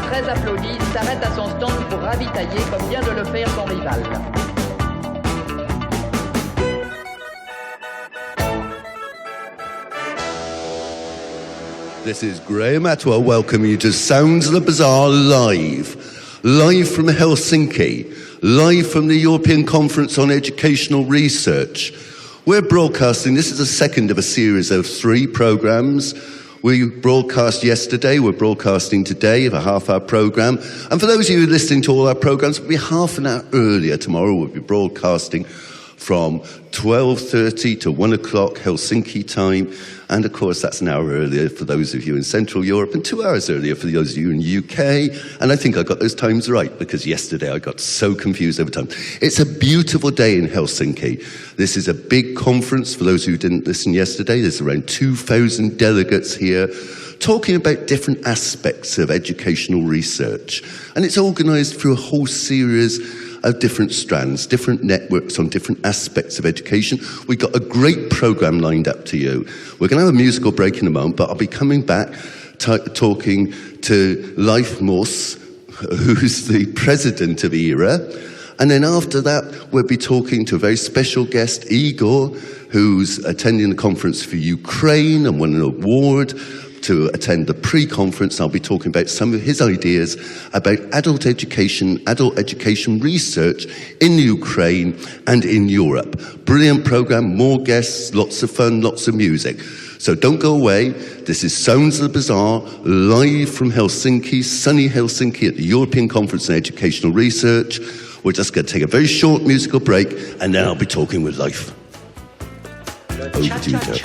Très applaudi, s'arrête à son stand pour ravitailler comme vient de le faire son rival. This is Graham Atwell welcoming you to Sounds of the Bazaar live from Helsinki, live from the European Conference on Educational Research. We're broadcasting, this is the second of a series of 3 programs. We broadcast yesterday, we're broadcasting today of a half-hour program. And for those of you listening to all our programs, we'll be half an hour earlier tomorrow. We'll be broadcasting from 12:30 to 1 o'clock Helsinki time. And of course, that's an hour earlier for those of you in Central Europe and 2 hours earlier for those of you in the UK. And I think I got those times right because yesterday I got so confused over time. It's a beautiful day in Helsinki. This is a big conference. For those who didn't listen yesterday, there's around 2,000 delegates here talking about different aspects of educational research. And it's organised through a whole series of different strands, different networks on different aspects of education. We've got a great programme lined up to you. We're going to have a musical break in a moment, but I'll be coming back talking to Leif Moss, who's the president of ERA. And then after that, we'll be talking to a very special guest, Igor, who's attending the conference for Ukraine and won an award to attend the pre-conference. I'll be talking about some of his ideas about adult education research in Ukraine and in Europe. Brilliant program, more guests, lots of fun, lots of music. So don't go away. This is Sounds of the Bazaar, live from Helsinki, sunny Helsinki at the European Conference on Educational Research. We're just going to take a very short musical break and then I'll be talking with Leif. Over to you, Joe.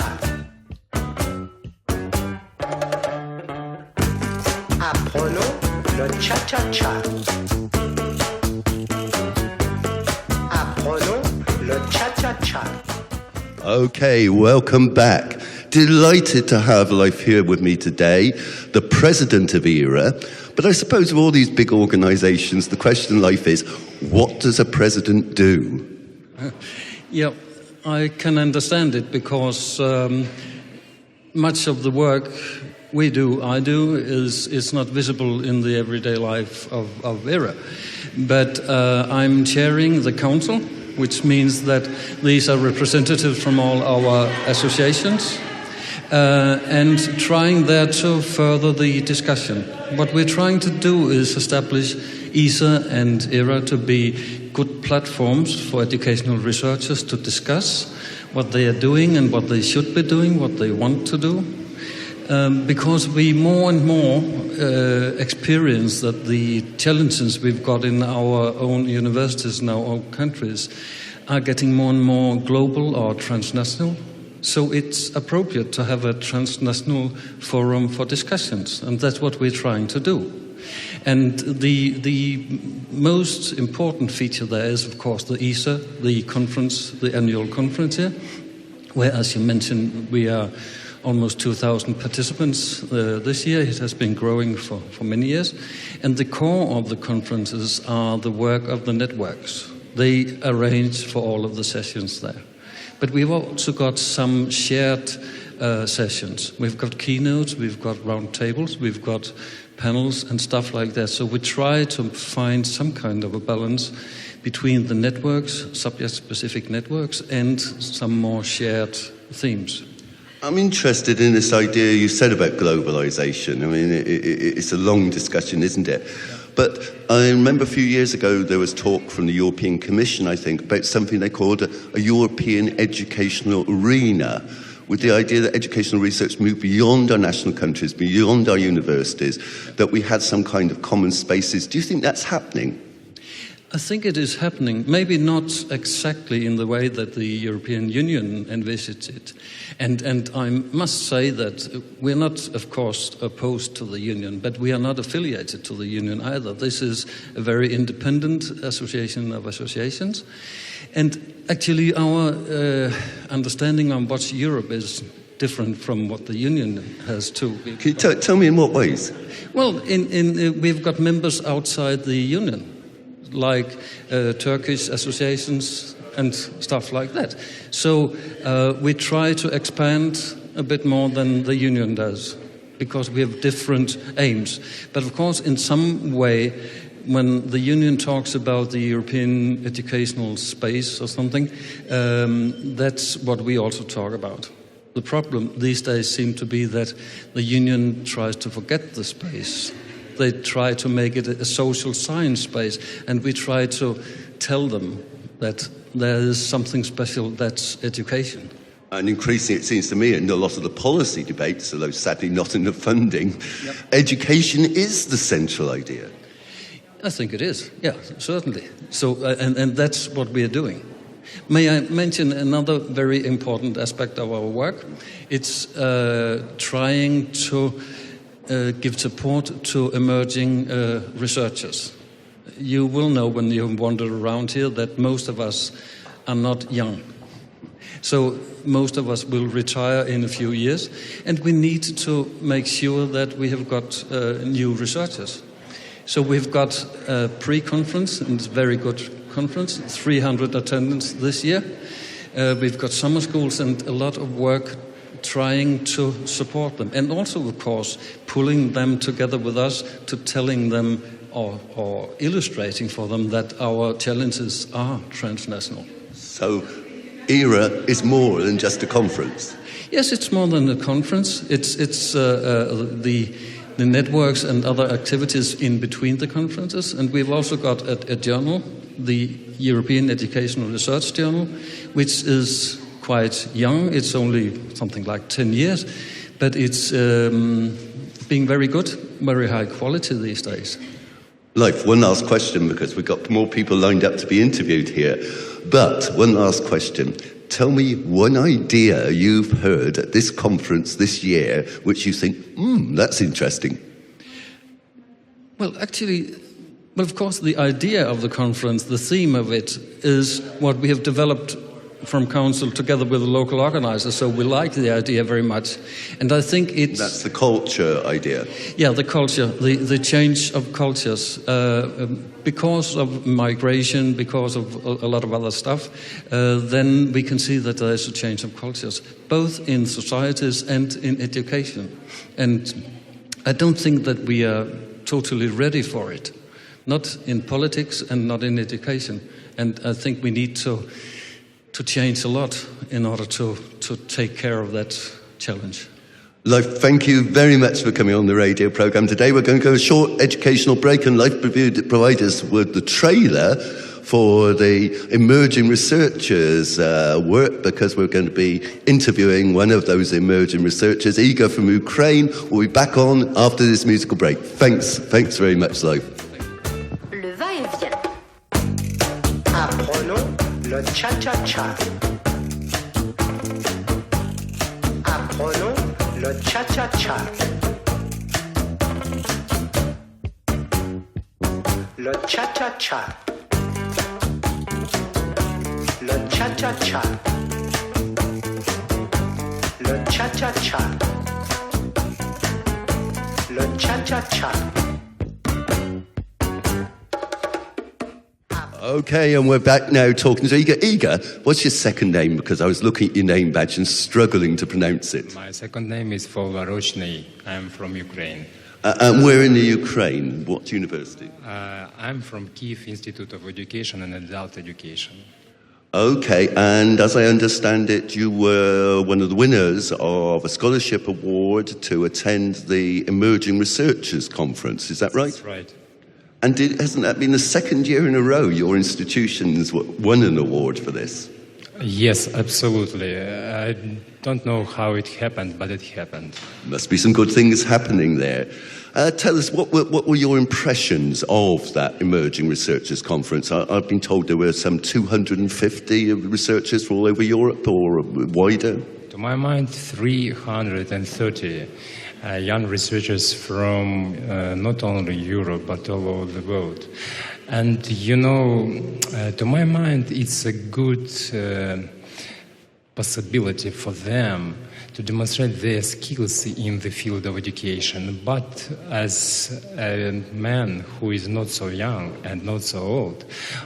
Apprenons le cha-cha-cha. Apprenons le cha-cha-cha. Okay, welcome back. Delighted to have Leif here with me today, the president of ERA. But I suppose of all these big organisations, the question, Leif, is what does a president do? Yeah, I can understand it because much of the work I do, is not visible in the everyday life of ERA. But I'm chairing the council, which means that these are representatives from all our associations, and trying there to further the discussion. What we're trying to do is establish ESA and ERA to be good platforms for educational researchers to discuss what they are doing and what they should be doing, what they want to do. Because we more and more experience that the challenges we've got in our own universities and our own countries are getting more and more global or transnational. So it's appropriate to have a transnational forum for discussions, and that's what we're trying to do. And the most important feature there is, of course, the ESA, the conference, the annual conference here, where, as you mentioned, we are almost 2,000 participants this year. It has been growing for many years. And the core of the conferences are the work of the networks. They arrange for all of the sessions there. But we've also got some shared sessions. We've got keynotes, we've got round tables, we've got panels and stuff like that. So we try to find some kind of a balance between the networks, subject-specific networks, and some more shared themes. I'm interested in this idea you said about globalization. I mean, it's a long discussion, isn't it? But I remember a few years ago there was talk from the European Commission, I think, about something they called a European educational arena, with the idea that educational research moved beyond our national countries, beyond our universities, that we had some kind of common spaces. Do you think that's happening? I think it is happening, maybe not exactly in the way that the European Union envisages it. And I must say that we're not, of course, opposed to the Union, but we are not affiliated to the Union either. This is a very independent association of associations. And actually our understanding on what Europe is different from what the union has too. Can you tell me in what ways? Well, we've got members outside the union, like Turkish associations and stuff like that. So we try to expand a bit more than the union does, because we have different aims. But of course, in some way, when the union talks about the European educational space or something, that's what we also talk about. The problem these days seems to be that the union tries to forget the space. They try to make it a social science space, and we try to tell them that there is something special, that's education. And increasingly, it seems to me, in a lot of the policy debates, although sadly not in the funding, education is the central idea. I think it is, yeah, certainly. So, and that's what we are doing. May I mention another very important aspect of our work? It's trying to give support to emerging researchers. You will know when you wander around here that most of us are not young. So most of us will retire in a few years, and we need to make sure that we have got new researchers. So we've got a pre-conference, and it's a very good conference, 300 attendants this year. We've got summer schools and a lot of work trying to support them. And also, of course, pulling them together with us to telling them or illustrating for them that our challenges are transnational. So ERA is more than just a conference. Yes, it's more than a conference. It's the networks and other activities in between the conferences. And we've also got a journal, the European Educational Research Journal, which is quite young. It's only something like 10 years, but it's being very good, very high quality these days. Leif, one last question, because we've got more people lined up to be interviewed here. But one last question. Tell me one idea you've heard at this conference this year which you think, that's interesting. Well, actually, of course, the idea of the conference, the theme of it, is what we have developed from Council together with the local organisers, so we like the idea very much. And I think it's... That's the culture idea. Yeah, the culture, the change of cultures. Because of migration, because of a lot of other stuff, then we can see that there is a change of cultures, both in societies and in education. And I don't think that we are totally ready for it, not in politics and not in education. And I think we need to change a lot in order to take care of that challenge. Leif, thank you very much for coming on the radio programme today. We're going to go a short educational break, and Leif provide us with the trailer for the emerging researchers work, because we're going to be interviewing one of those emerging researchers, Igor from Ukraine. We'll be back on after this musical break. Thanks very much, Leif. Le va-et-vient. Apprenons le cha-cha-cha. Apprenons le cha-cha-cha. Le cha-cha-cha. Le cha-cha-cha. Le cha-cha-cha. Le cha-cha-cha. Okay, and we're back now talking to Igor. Igor, what's your second name? Because I was looking at your name badge and struggling to pronounce it. My second name is Volvarochny. I'm from Ukraine. And we're in the Ukraine. What university? I'm from Kyiv Institute of Education and Adult Education. Okay, and as I understand it, you were one of the winners of a scholarship award to attend the Emerging Researchers Conference. Is that right? That's right. And hasn't that been the second year in a row your institutions won an award for this? Yes, absolutely. I don't know how it happened, but it happened. Must be some good things happening there. Tell us, what were your impressions of that Emerging Researchers Conference? I've been told there were some 250 researchers from all over Europe or wider. To my mind, 330 young researchers from not only Europe, but all over the world. And, to my mind, it's a good possibility for them to demonstrate their skills in the field of education. But as a man who is not so young and not so old,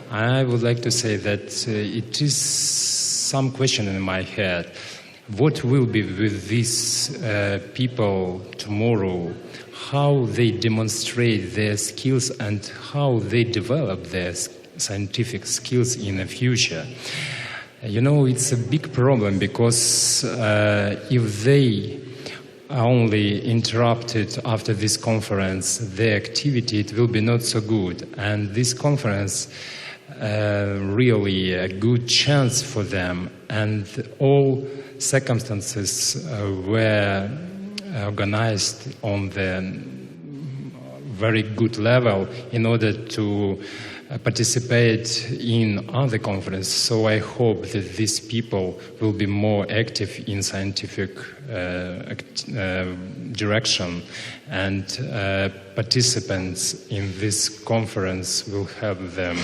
I would like to say that it is some question in my head. What will be with these people tomorrow? How they demonstrate their skills and how they develop their scientific skills in the future? You know, it's a big problem because if they only interrupted after this conference their activity, it will be not so good. And this conference really a good chance for them, and all circumstances were organized on the very good level in order to participate in other conferences. So I hope that these people will be more active in scientific direction, and participants in this conference will have them.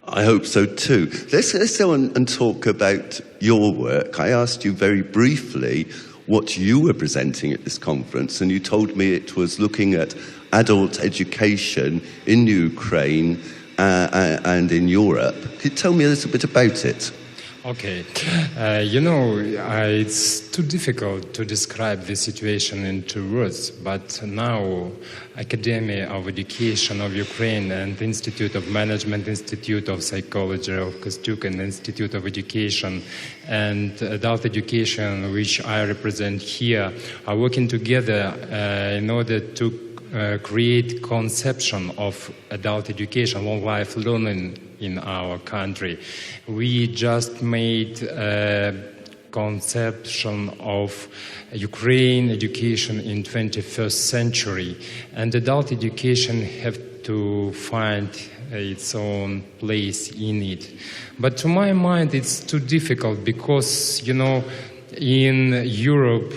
I hope so too. Let's go on and talk about your work. I asked you very briefly what you were presenting at this conference, and you told me it was looking at adult education in Ukraine and in Europe. Could you tell me a little bit about it? Okay. It's too difficult to describe the situation in 2 words, but now Academy of Education of Ukraine and Institute of Management, Institute of Psychology of Kostyuk, and Institute of Education and Adult Education, which I represent here, are working together in order to create conception of adult education, long life learning in our country. We just made a conception of Ukraine education in 21st century, and adult education have to find its own place in it. But to my mind, it's too difficult because, in Europe,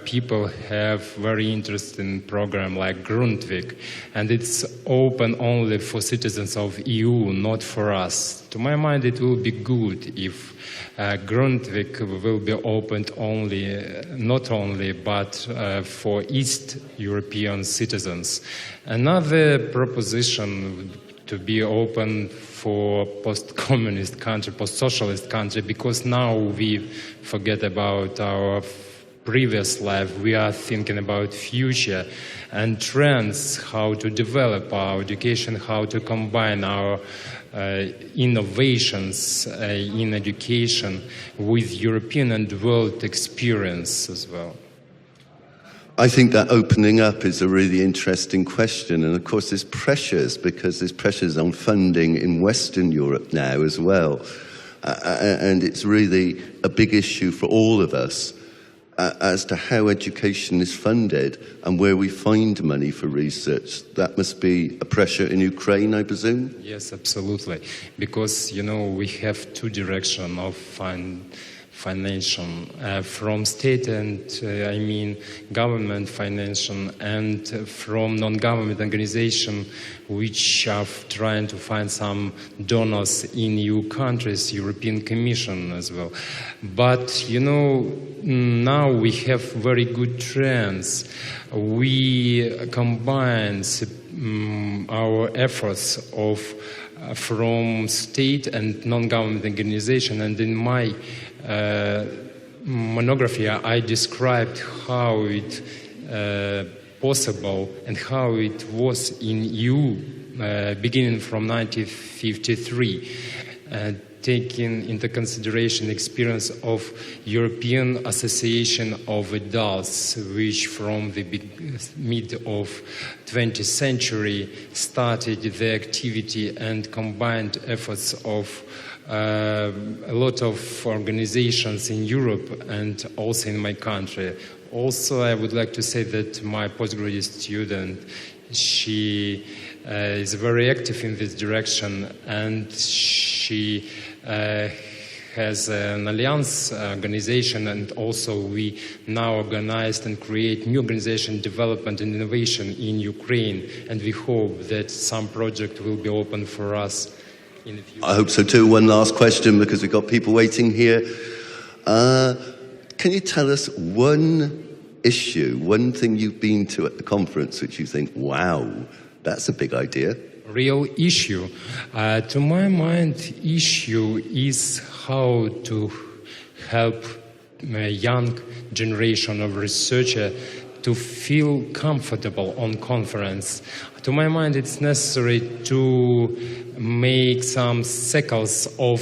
people have very interesting program like Grundtvig, and it's open only for citizens of EU, not for us. To my mind, it will be good if Grundtvig will be opened not only, but for East European citizens. Another proposition to be open for post-communist country, post-socialist country, because now we forget about our previous life. We are thinking about future and trends, how to develop our education, how to combine our innovations in education with European and world experience as well. I think that opening up is a really interesting question, and of course there's pressures, because there's pressures on funding in Western Europe now as well, and it's really a big issue for all of us as to how education is funded and where we find money for research. That must be a pressure in Ukraine, I presume? Yes, absolutely, because we have 2 directions of financial, from state and government financial, and from non-government organization which are trying to find some donors in EU countries, European Commission as well. But now we have very good trends. We combine our efforts from state and non-government organization, and in my monography I described how it possible and how it was in EU beginning from 1953, taking into consideration experience of European Association of Adults, which from the mid of 20th century started the activity and combined efforts of a lot of organizations in Europe and also in my country. Also, I would like to say that my postgraduate student, she is very active in this direction, and she has an alliance organization, and also we now organized and create new organization development and innovation in Ukraine, and we hope that some project will be open for us in the future. I hope so too. One last question, because we've got people waiting here. Can you tell us one issue, one thing you've been to at the conference which you think, wow, that's a big idea? Real issue. To my mind, issue is how to help a young generation of researchers to feel comfortable on conference. To my mind, it's necessary to make some cycles of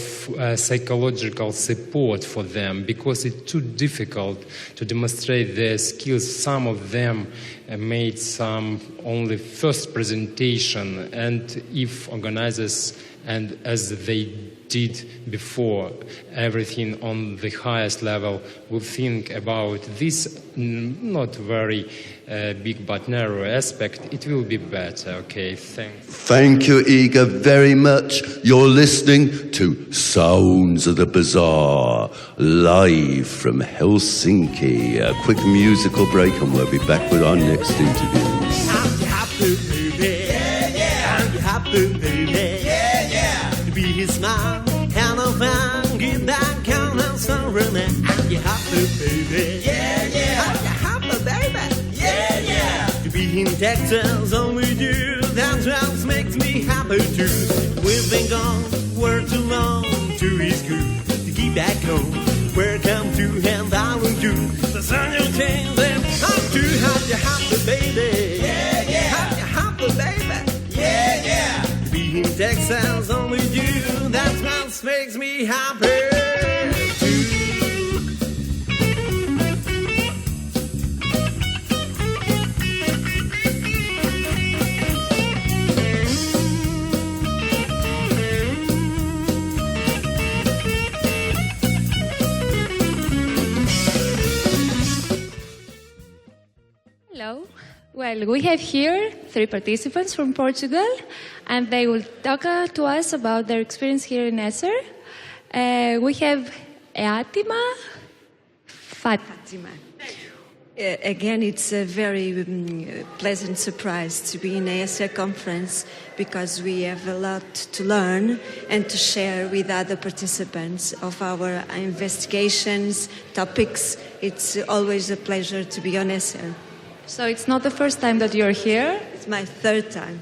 psychological support for them, because it's too difficult to demonstrate their skills. Some of them made some only first presentation, and if organizers, and as they did before, everything on the highest level, will think about this not very big but narrow aspect, it will be better. Okay, thanks. Thank you, Igor, very much. You're listening to Sounds of the Bazaar, live from Helsinki. A quick musical break and we'll be back with our next interview. I'm happy, baby. Yeah, yeah. I'm happy, baby. Yeah, yeah. To be his smile, and a fan, get that kind of story. I'm happy, baby. Yeah, yeah. I'm happy, baby. Yeah, yeah. To be in Texas, only you, that just makes me happy too. We've been gone, we're too long, to his good, to get back home. Welcome to and I will do the sun will change and I'm too happy, baby. Yeah, yeah. Happy, baby. Yeah, yeah. To be in Texas, only you, that just makes me happy too. Hello. Well, we have here 3 participants from Portugal, and they will talk to us about their experience here in ecer. We have Fatima. Again, it's a very pleasant surprise to be in the ecer conference, because we have a lot to learn and to share with other participants of our investigations, topics. It's always a pleasure to be on ecer. So it's not the first time that you're here? It's my 3rd time.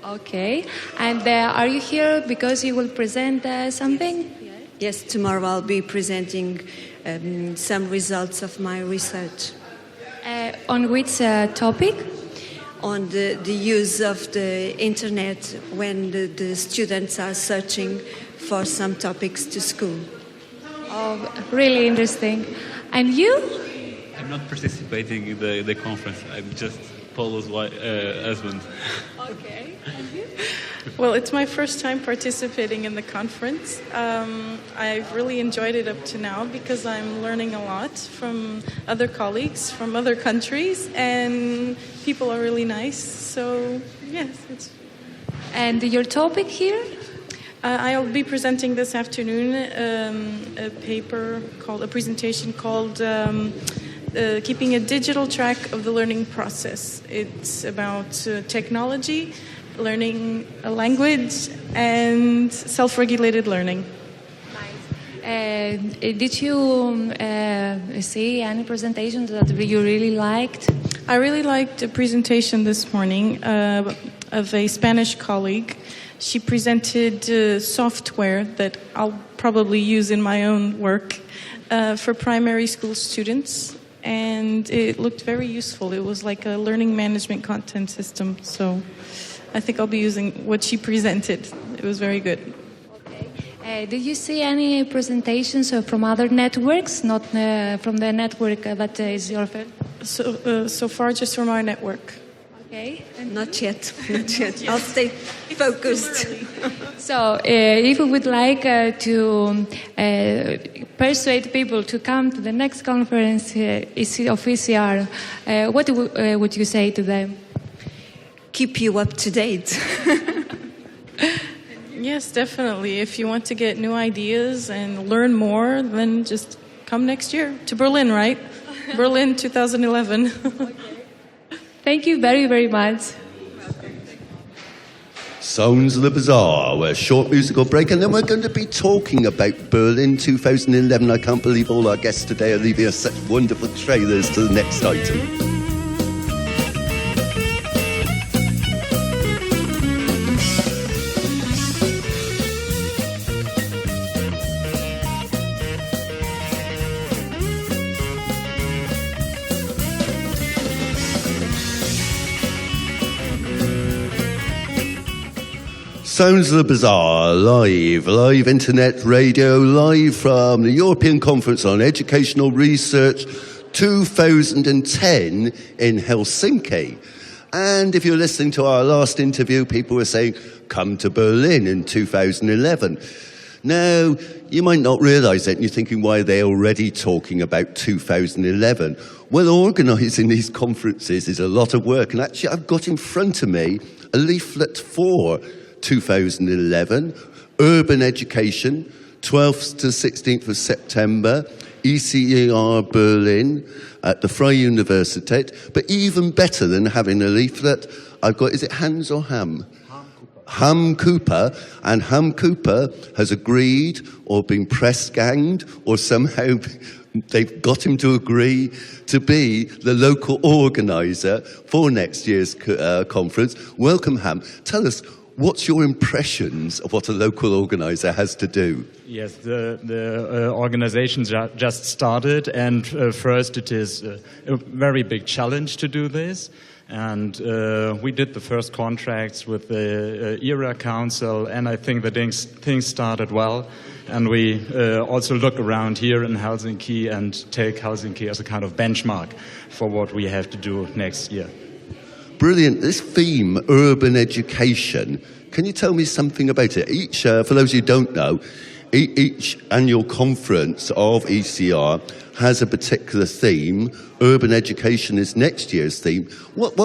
Okay. And are you here because you will present something? Yes, tomorrow I'll be presenting some results of my research. On which topic? On the use of the internet when the students are searching for some topics to school. Oh, really interesting. And you? I'm not participating in the conference. I'm just Paulo's husband. Okay. And you? Well, it's my first time participating in the conference. I've really enjoyed it up to now because I'm learning a lot from other colleagues from other countries, and people are really nice. So, yes. And your topic here? I'll be presenting this afternoon a presentation called Keeping a Digital Track of the Learning Process. It's about technology, learning a language, and self-regulated learning. Nice. Did you see any presentations that you really liked? I really liked a presentation this morning of a Spanish colleague. She presented software that I'll probably use in my own work for primary school students, and it looked very useful. It was like a learning management content system, so I think I'll be using what she presented. It was very good. Okay. Did you see any presentations from other networks, not from the network that is your field? So far, just from our network. Okay. Not yet. I'll stay focused. So, if you would like to persuade people to come to the next conference of ECR, what would you say to them? Keep you up to date. Yes, definitely. If you want to get new ideas and learn more, then just come next year to Berlin, right? Berlin 2011. Okay. Thank you very, very much. Sounds of the Bazaar, a short musical break, and then we're going to be talking about Berlin 2011. I can't believe all our guests today are leaving us such wonderful trailers to the next item. Sounds of the Bazaar, live internet radio, live from the European Conference on Educational Research 2010 in Helsinki. And if you're listening to our last interview, people were saying, come to Berlin in 2011. Now, you might not realise it, and you're thinking, why are they already talking about 2011? Well, organising these conferences is a lot of work, and actually I've got in front of me a leaflet for 2011, Urban Education, 12th to 16th of September, ECER Berlin at the Freie Universität. But even better than having a leaflet, I've got, is it Hans or Ham? Ham Cooper, and Ham Cooper has agreed or been press ganged or somehow they've got him to agree to be the local organiser for next year's conference. Welcome, Ham. Tell us, what's your impressions of what a local organiser has to do? Yes, the organization just started, and first it is a very big challenge to do this. And we did the first contracts with the ERA Council, and I think that things started well. And we also look around here in Helsinki and take Helsinki as a kind of benchmark for what we have to do next year. Brilliant. This theme, urban education, can you tell me something about it? Each, for those who don't know, each annual conference of ECR has a particular theme. Urban education is next year's theme. What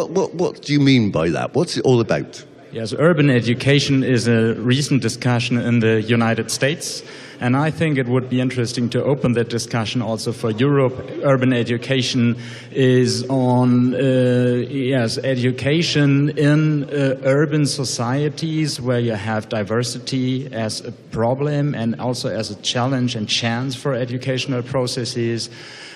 do you mean by that? What's it all about? Yes, urban education is a recent discussion in the United States, and I think it would be interesting to open that discussion also for Europe. Urban education is on education in urban societies where you have diversity as a problem and also as a challenge and chance for educational processes.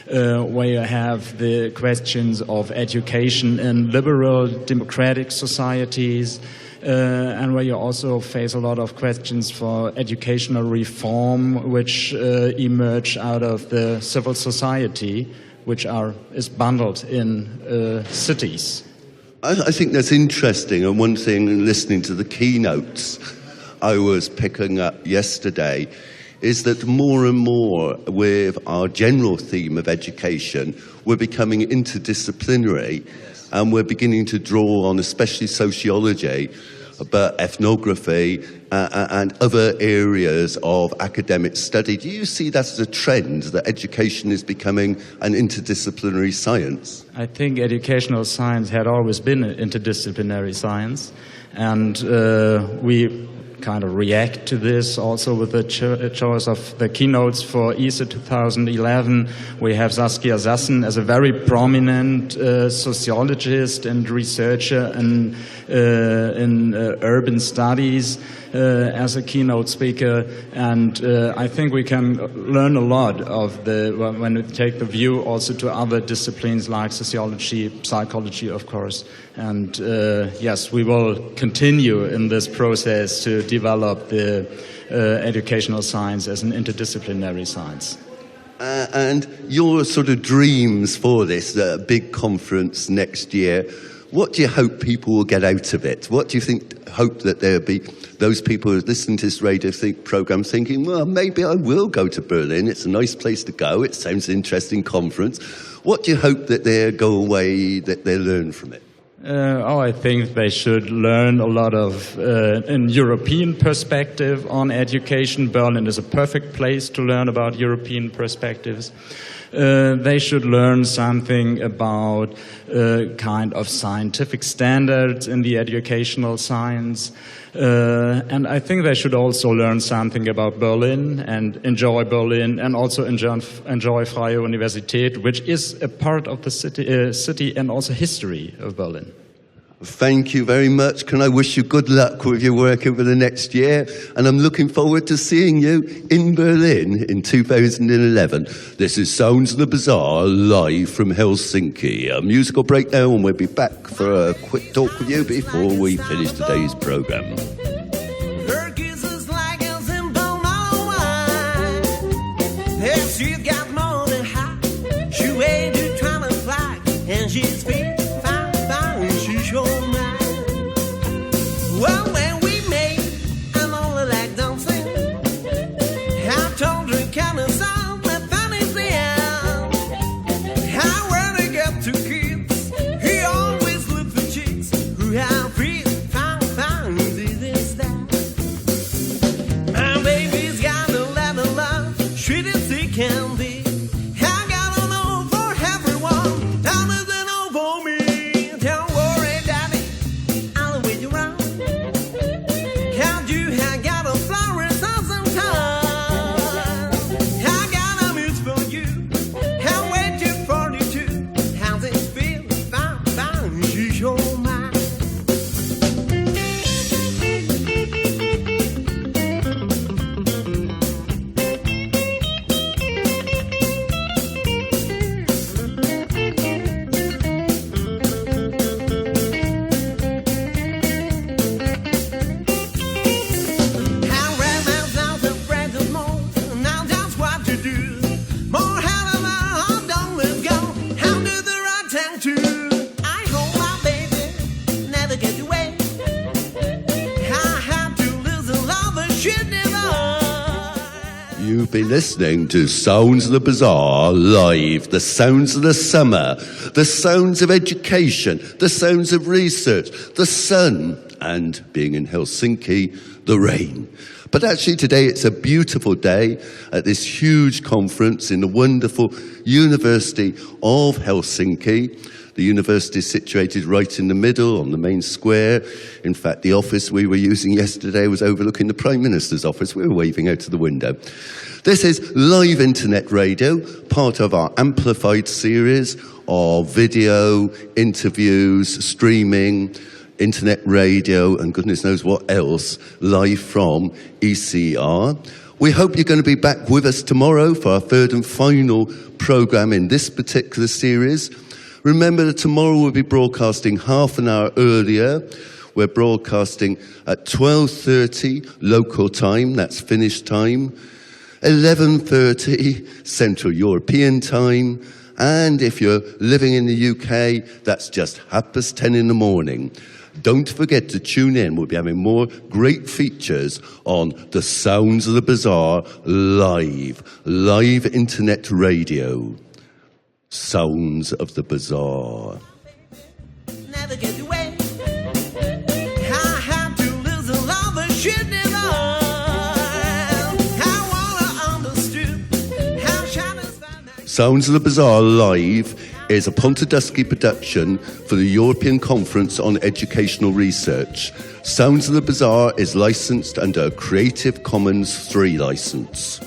Where you have the questions of education in liberal democratic societies, and where you also face a lot of questions for educational reform which emerge out of the civil society, which is bundled in cities. I think that's interesting, and one thing, listening to the keynotes I was picking up yesterday, is that more and more with our general theme of education, we're becoming interdisciplinary, and we're beginning to draw on especially sociology, but ethnography and other areas of academic study. Do you see that as a trend, that education is becoming an interdisciplinary science? I think educational science had always been an interdisciplinary science, and we kind of react to this also with the choice of the keynotes for ESA 2011. We have Saskia Sassen as a very prominent sociologist and researcher in urban studies as a keynote speaker, and I think we can learn a lot when we take the view also to other disciplines like sociology, psychology, of course. And yes, we will continue in this process to develop the educational science as an interdisciplinary science. And your sort of dreams for this big conference next year, what do you hope people will get out of it? What do you hope that there'll be those people who listen to this radio program thinking, well, maybe I will go to Berlin. It's a nice place to go. It sounds an interesting conference. What do you hope that they go away, that they learn from it? I think they should learn a lot of in European perspective on education. Berlin is a perfect place to learn about European perspectives. They should learn something about kind of scientific standards in the educational science. And I think they should also learn something about Berlin and also enjoy Freie Universität, which is a part of the city and also history of Berlin. Thank you very much. Can I wish you good luck with your work over the next year? And I'm looking forward to seeing you in Berlin in 2011. This is Sounds of the Bazaar live from Helsinki. A musical break now, and we'll be back for a quick talk with you before we finish today's program. Her kisses like a simple wine. She's got more than high. She waited trying to fly, and she's fine. She's your man. Well, when we made, I'm only like dancing. I told her kind of song, my funny thing. How when I get to kids, he always looked for chicks who have free, fine, this is that. My baby's got a lot of love, sweet as it can be. I got a know for everyone, down as they know for me. Don't worry, Daddy, I'll wait you around. Can't you? I got a flowers on some time. I got a muse for you. I'm waiting for you too. How's it feel? Fine, she's your mind. I ran myself afraid of more. Now that's what to do. More hell of a don't let go. How do the right thing to? I hold my baby, never get away. I have to lose a lover, should never. You've been listening to Sounds of the Bazaar live, the sounds of the summer, the sounds of education, the sounds of research, the sun, and being in Helsinki, the rain. But actually today it's a beautiful day at this huge conference in the wonderful University of Helsinki. The university is situated right in the middle on the main square. In fact, the office we were using yesterday was overlooking the Prime Minister's office. We were waving out of the window. This is live internet radio, part of our amplified series of video, interviews, streaming, internet radio, and goodness knows what else, live from ECR. We hope you're going to be back with us tomorrow for our third and final program in this particular series. Remember that tomorrow we'll be broadcasting half an hour earlier. We're broadcasting at 12:30 local time, that's Finnish time, 11:30 Central European time, and if you're living in the UK, that's just 10:30 in the morning. Don't forget to tune in. We'll be having more great features on the Sounds of the Bazaar live internet radio. Sounds of the Bazaar. Never get away. I have to lose a lover, should never. I wanna understood how shadows find out. Sounds of the Bazaar live is a Pontedusky production for the European Conference on Educational Research. Sounds of the Bazaar is licensed under a Creative Commons 3 license.